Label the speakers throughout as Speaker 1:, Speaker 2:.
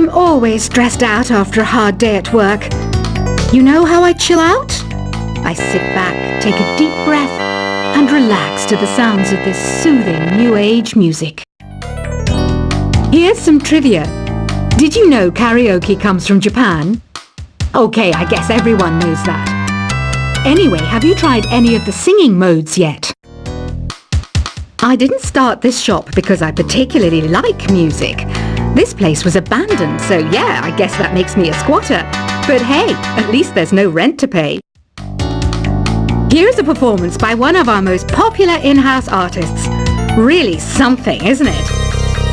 Speaker 1: I'm always stressed out after a hard day at work. You know how I chill out? I sit back, take a deep breath, and relax to the sounds of this soothing new age music. Here's some trivia. Did you know karaoke comes from Japan? Okay, I guess everyone knows that. Anyway, have you tried any of the singing modes yet? I didn't start this shop because I particularly like music. This place was abandoned, so yeah, I guess that makes me a squatter. But hey, at least there's no rent to pay. Here's a performance by one of our most popular in-house artists. Really something, isn't it?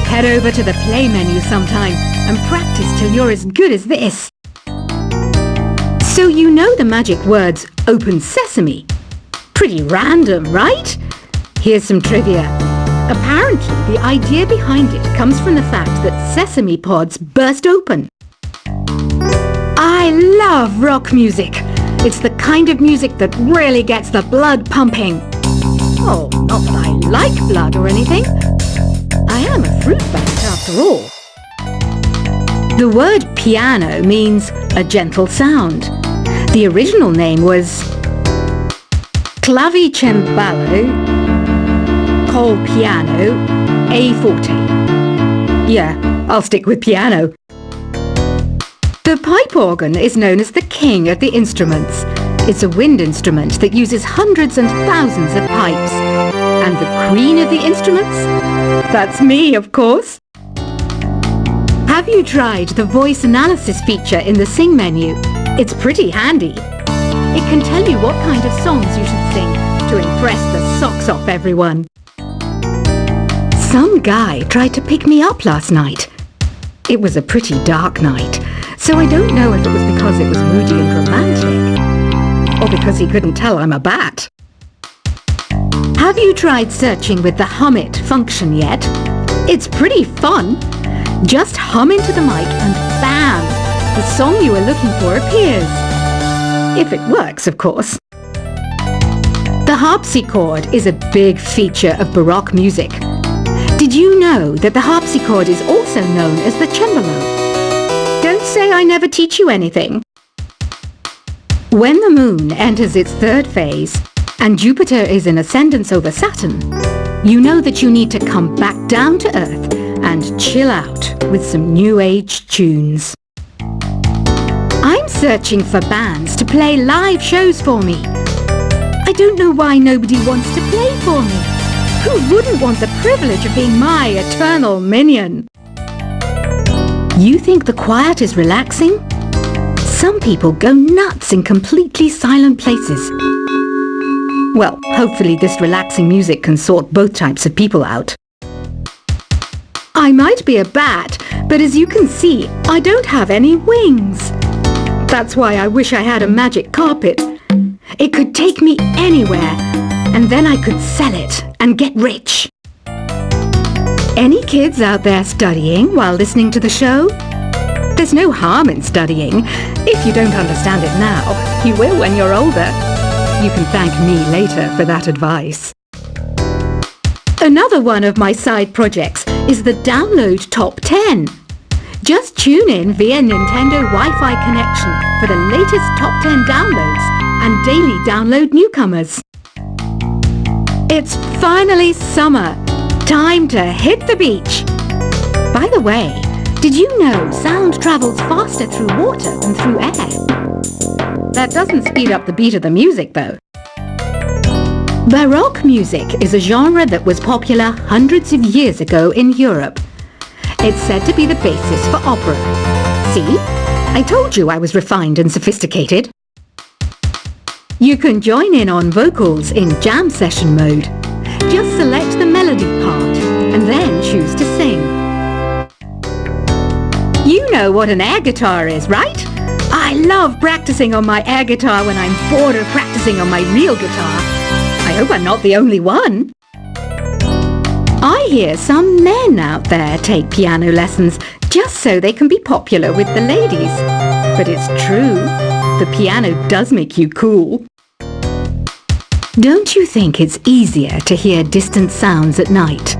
Speaker 1: Head over to the play menu sometime and practice till you're as good as this. So you know the magic words "Open Sesame"? Pretty random, right? Here's some trivia. Apparently, the idea behind it comes from the fact that sesame pods burst open. I love rock music. It's the kind of music that really gets the blood pumping. Oh, not that I like blood or anything. I am a fruit bat after all. The word piano means a gentle sound. The original name was clavicembalo col piano a forte. Yeah, I'll stick with piano. The pipe organ is known as the king of the instruments. It's a wind instrument that uses hundreds and thousands of pipes. And the queen of the instruments? That's me, of course. Have you tried the voice analysis feature in the Sing menu? It's pretty handy. It can tell you what kind of songs you should sing to impress the socks off everyone. Some guy tried to pick me up last night. It was a pretty dark night, so I don't know if it was because it was moody and romantic, or because he couldn't tell I'm a bat. Have you tried searching with the Hum It function yet? It's pretty fun. Just hum into the mic and bam! The song you were looking for appears. If it works, of course. The harpsichord is a big feature of Baroque music. Did you know that the harpsichord is also known as the cembalo? Don't say I never teach you anything. When the moon enters its third phase and Jupiter is in ascendance over Saturn, you know that you need to come back down to Earth and chill out with some new age tunes. I'm searching for bands to play live shows for me. I don't know why nobody wants to play for me. Who wouldn't want the privilege of being my eternal minion? You think the quiet is relaxing? Some people go nuts in completely silent places. Well, hopefully this relaxing music can sort both types of people out. I might be a bat, but as you can see, I don't have any wings. That's why I wish I had a magic carpet. It could take me anywhere, and then I could sell it and get rich. Any kids out there studying while listening to the show? There's no harm in studying. If you don't understand it now, you will when you're older. You can thank me later for that advice. Another one of my side projects is the Download Top 10. Just tune in via Nintendo Wi-Fi connection for the latest Top 10 downloads and daily download newcomers. It's finally summer. Time to hit the beach. By the way, did you know sound travels faster through water than through air? That doesn't speed up the beat of the music, though. Baroque music is a genre that was popular hundreds of years ago in Europe. It's said to be the basis for opera. See? I told you I was refined and sophisticated. You can join in on vocals in jam session mode. Just select the melody part and then choose to sing. You know what an air guitar is, right? I love practicing on my air guitar when I'm bored of practicing on my real guitar. I hope I'm not the only one. I hear some men out there take piano lessons just so they can be popular with the ladies. But it's true, the piano does make you cool. Don't you think it's easier to hear distant sounds at night?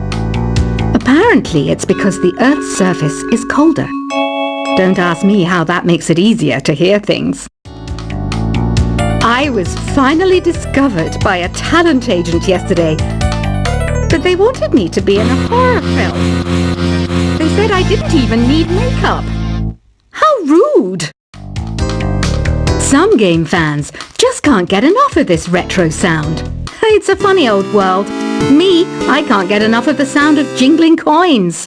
Speaker 1: Apparently it's because the Earth's surface is colder. Don't ask me how that makes it easier to hear things. I was finally discovered by a talent agent yesterday, but they wanted me to be in a horror film. They said I didn't even need makeup. How rude! Some game fans just can't get enough of this retro sound. It's a funny old world. Me, I can't get enough of the sound of jingling coins.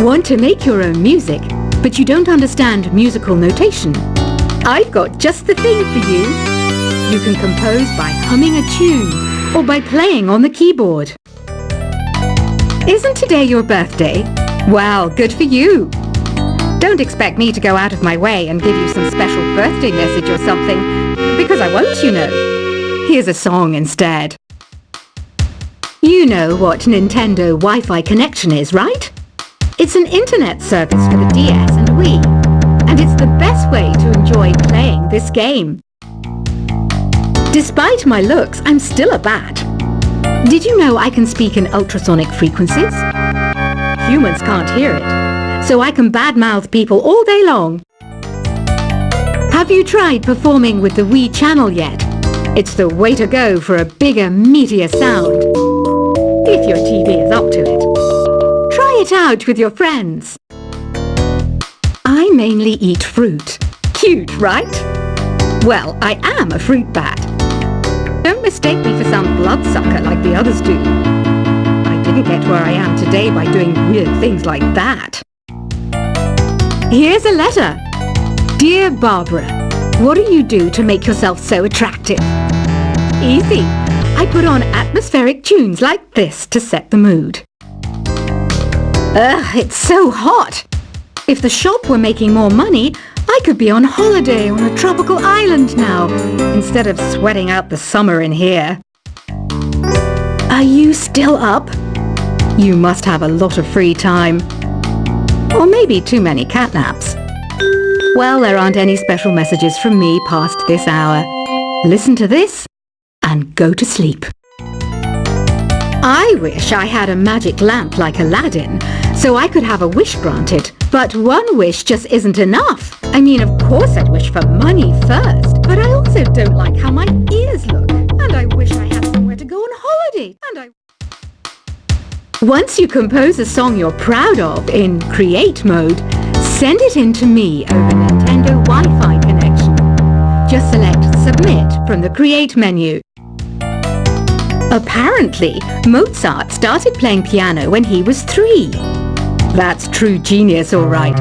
Speaker 1: Want to make your own music, but you don't understand musical notation? I've got just the thing for you. You can compose by humming a tune or by playing on the keyboard. Isn't today your birthday? Well, good for you. Don't expect me to go out of my way and give you some special birthday message or something, because I won't, you know. Here's a song instead. You know what Nintendo Wi-Fi connection is, right? It's an internet service for the DS and Wii, and it's the best way to enjoy playing this game. Despite my looks, I'm still a bat. Did you know I can speak in ultrasonic frequencies? Humans can't hear it, so I can badmouth people all day long. Have you tried performing with the Wii channel yet? It's the way to go for a bigger, meatier sound. If your TV is up to it. Try it out with your friends. I mainly eat fruit. Cute, right? Well, I am a fruit bat. Don't mistake me for some bloodsucker like the others do. I didn't get where I am today by doing weird things like that. Here's a letter. Dear Barbara, what do you do to make yourself so attractive? Easy. I put on atmospheric tunes like this to set the mood. Ugh, it's so hot. If the shop were making more money, I could be on holiday on a tropical island now, instead of sweating out the summer in here. Are you still up? You must have a lot of free time. Or maybe too many catnaps. Well, there aren't any special messages from me past this hour. Listen to this and go to sleep. I wish I had a magic lamp like Aladdin, so I could have a wish granted. But one wish just isn't enough. I mean, of course I'd wish for money first, but I also don't like how my ears look. And I wish I had somewhere to go on holiday. Once you compose a song you're proud of in Create mode, send it in to me over Nintendo Wi-Fi connection. Just select Submit from the Create menu. Apparently, Mozart started playing piano when he was 3. That's true genius, all right.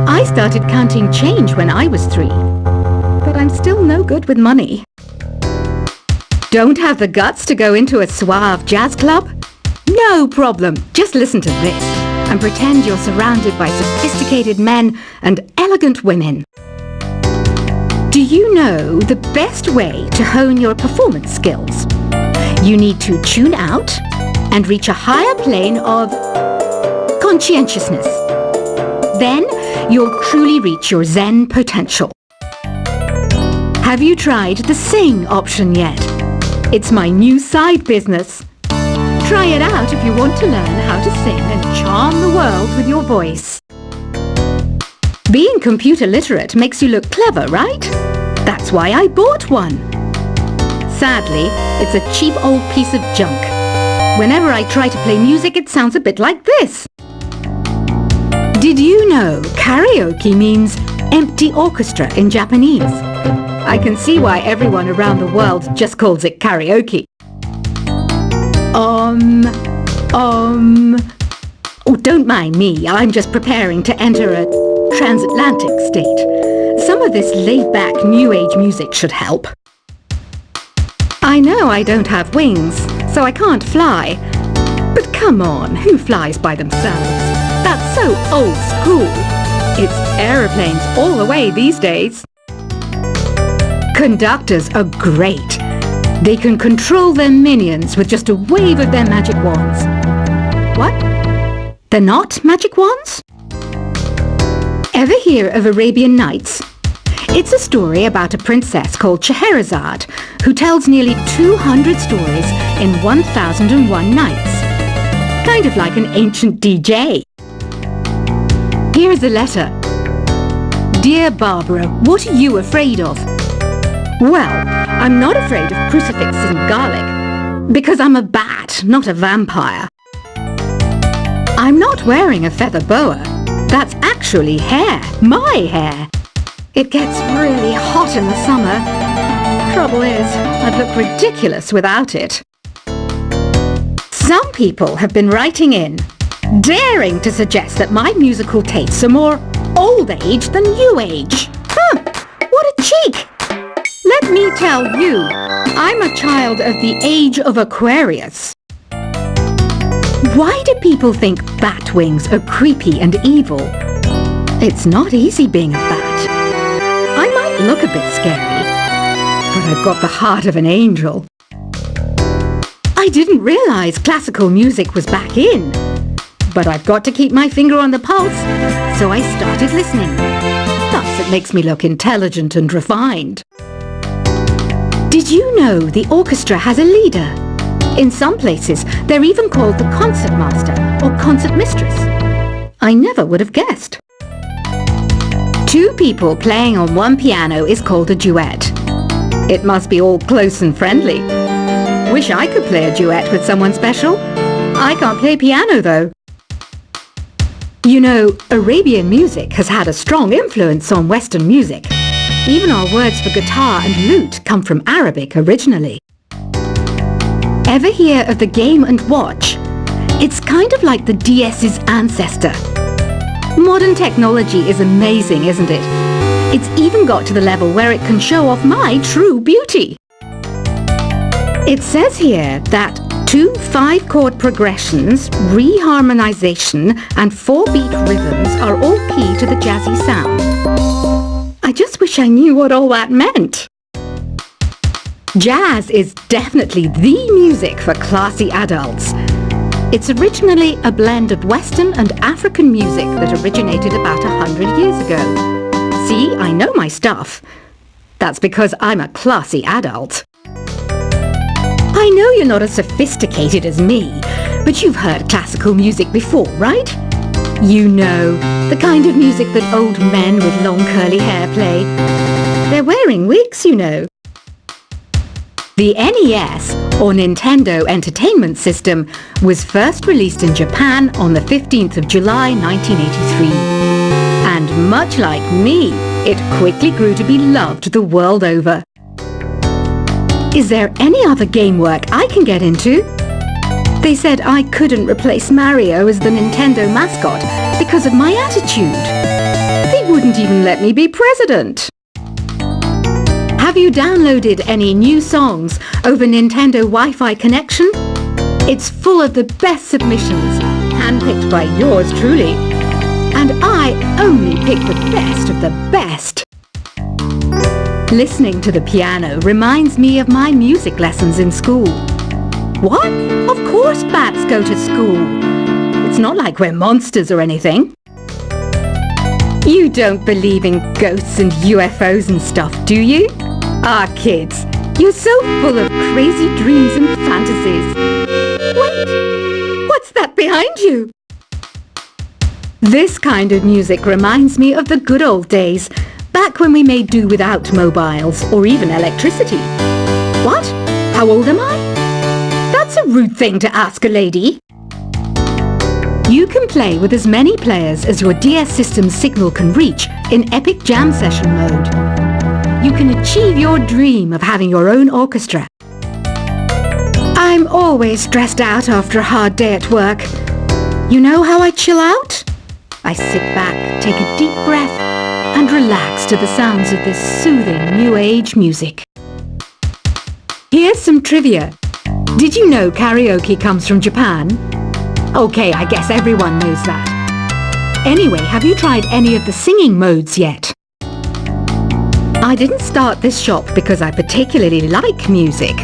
Speaker 1: I started counting change when I was 3. But I'm still no good with money. Don't have the guts to go into a suave jazz club? No problem. Just listen to this and pretend you're surrounded by sophisticated men and elegant women. Do you know the best way to hone your performance skills? You need to tune out and reach a higher plane of conscientiousness. Then you'll truly reach your Zen potential. Have you tried the Sing option yet? It's my new side business. Try it out if you want to learn how to sing and charm the world with your voice. Being computer literate makes you look clever, right? That's why I bought one. Sadly, it's a cheap old piece of junk. Whenever I try to play music, it sounds a bit like this. Did you know karaoke means empty orchestra in Japanese? I can see why everyone around the world just calls it karaoke. Oh, don't mind me. I'm just preparing to enter a transatlantic state. Some of this laid-back New Age music should help. I know I don't have wings, so I can't fly. But come on, who flies by themselves? That's so old school. It's aeroplanes all the way these days. Conductors are great. They can control their minions with just a wave of their magic wands. What? They're not magic wands? Ever hear of Arabian Nights? It's a story about a princess called Scheherazade who tells nearly 200 stories in 1001 nights. Kind of like an ancient DJ. Here is a letter. Dear Barbara, what are you afraid of? Well, I'm not afraid of crucifixes and garlic, because I'm a bat, not a vampire. I'm not wearing a feather boa. That's actually hair, my hair. It gets really hot in the summer. Trouble is, I'd look ridiculous without it. Some people have been writing in, daring to suggest that my musical tastes are more old age than new age. Huh, what a cheek! Let me tell you, I'm a child of the age of Aquarius. Why do people think bat wings are creepy and evil? It's not easy being a bat. I might look a bit scary, but I've got the heart of an angel. I didn't realize classical music was back in, but I've got to keep my finger on the pulse, so I started listening. Thus, it makes me look intelligent and refined. Did you know the orchestra has a leader? In some places, they're even called the concertmaster or concertmistress. I never would have guessed. Two people playing on one piano is called a duet. It must be all close and friendly. Wish I could play a duet with someone special. I can't play piano though. You know, Arabian music has had a strong influence on Western music. Even our words for guitar and lute come from Arabic originally. Ever hear of the Game & Watch? It's kind of like the DS's ancestor. Modern technology is amazing, isn't it? It's even got to the level where it can show off my true beauty. It says here that 2 5-chord progressions, reharmonization and 4-beat rhythms are all key to the jazzy sound. I just wish I knew what all that meant. Jazz is definitely the music for classy adults. It's originally a blend of Western and African music that originated about 100 years ago. See, I know my stuff. That's because I'm a classy adult. I know you're not as sophisticated as me, but you've heard classical music before, right? You know, the kind of music that old men with long curly hair play. They're wearing wigs, you know. The NES, or Nintendo Entertainment System, was first released in Japan on the 15th of July 1983. And much like me, it quickly grew to be loved the world over. Is there any other game work I can get into? They said I couldn't replace Mario as the Nintendo mascot because of my attitude. They wouldn't even let me be president. Have you downloaded any new songs over Nintendo Wi-Fi connection? It's full of the best submissions, handpicked by yours truly. And I only pick the best of the best. Listening to the piano reminds me of my music lessons in school. What? Of course bats go to school. It's not like we're monsters or anything. You don't believe in ghosts and UFOs and stuff, do you? Ah, kids, you're so full of crazy dreams and fantasies. Wait, what's that behind you? This kind of music reminds me of the good old days, back when we made do without mobiles or even electricity. What? How old am I? That's a rude thing to ask a lady. You can play with as many players as your DS system's signal can reach in Epic Jam Session mode. You can achieve your dream of having your own orchestra. I'm always stressed out after a hard day at work. You know how I chill out? I sit back, take a deep breath, and relax to the sounds of this soothing new age music. Here's some trivia. Did you know karaoke comes from Japan? Okay, I guess everyone knows that. Anyway, have you tried any of the singing modes yet? I didn't start this shop because I particularly like music.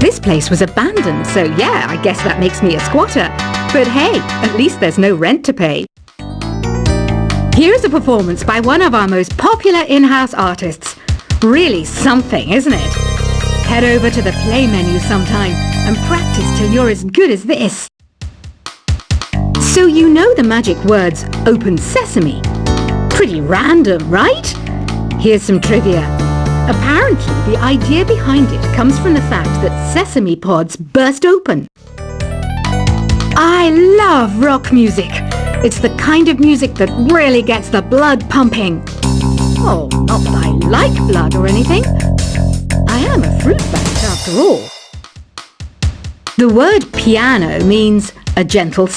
Speaker 1: This place was abandoned, so yeah, I guess that makes me a squatter. But hey, at least there's no rent to pay. Here's a performance by one of our most popular in-house artists. Really something, isn't it? Head over to the play menu sometime and practice till you're as good as this. So you know the magic words open sesame. Pretty random, right? Here's some trivia. Apparently, the idea behind it comes from the fact that sesame pods burst open. I love rock music. It's the kind of music that really gets the blood pumping. Oh, not that I like blood or anything. I am a fruit bat after all. The word piano means a gentle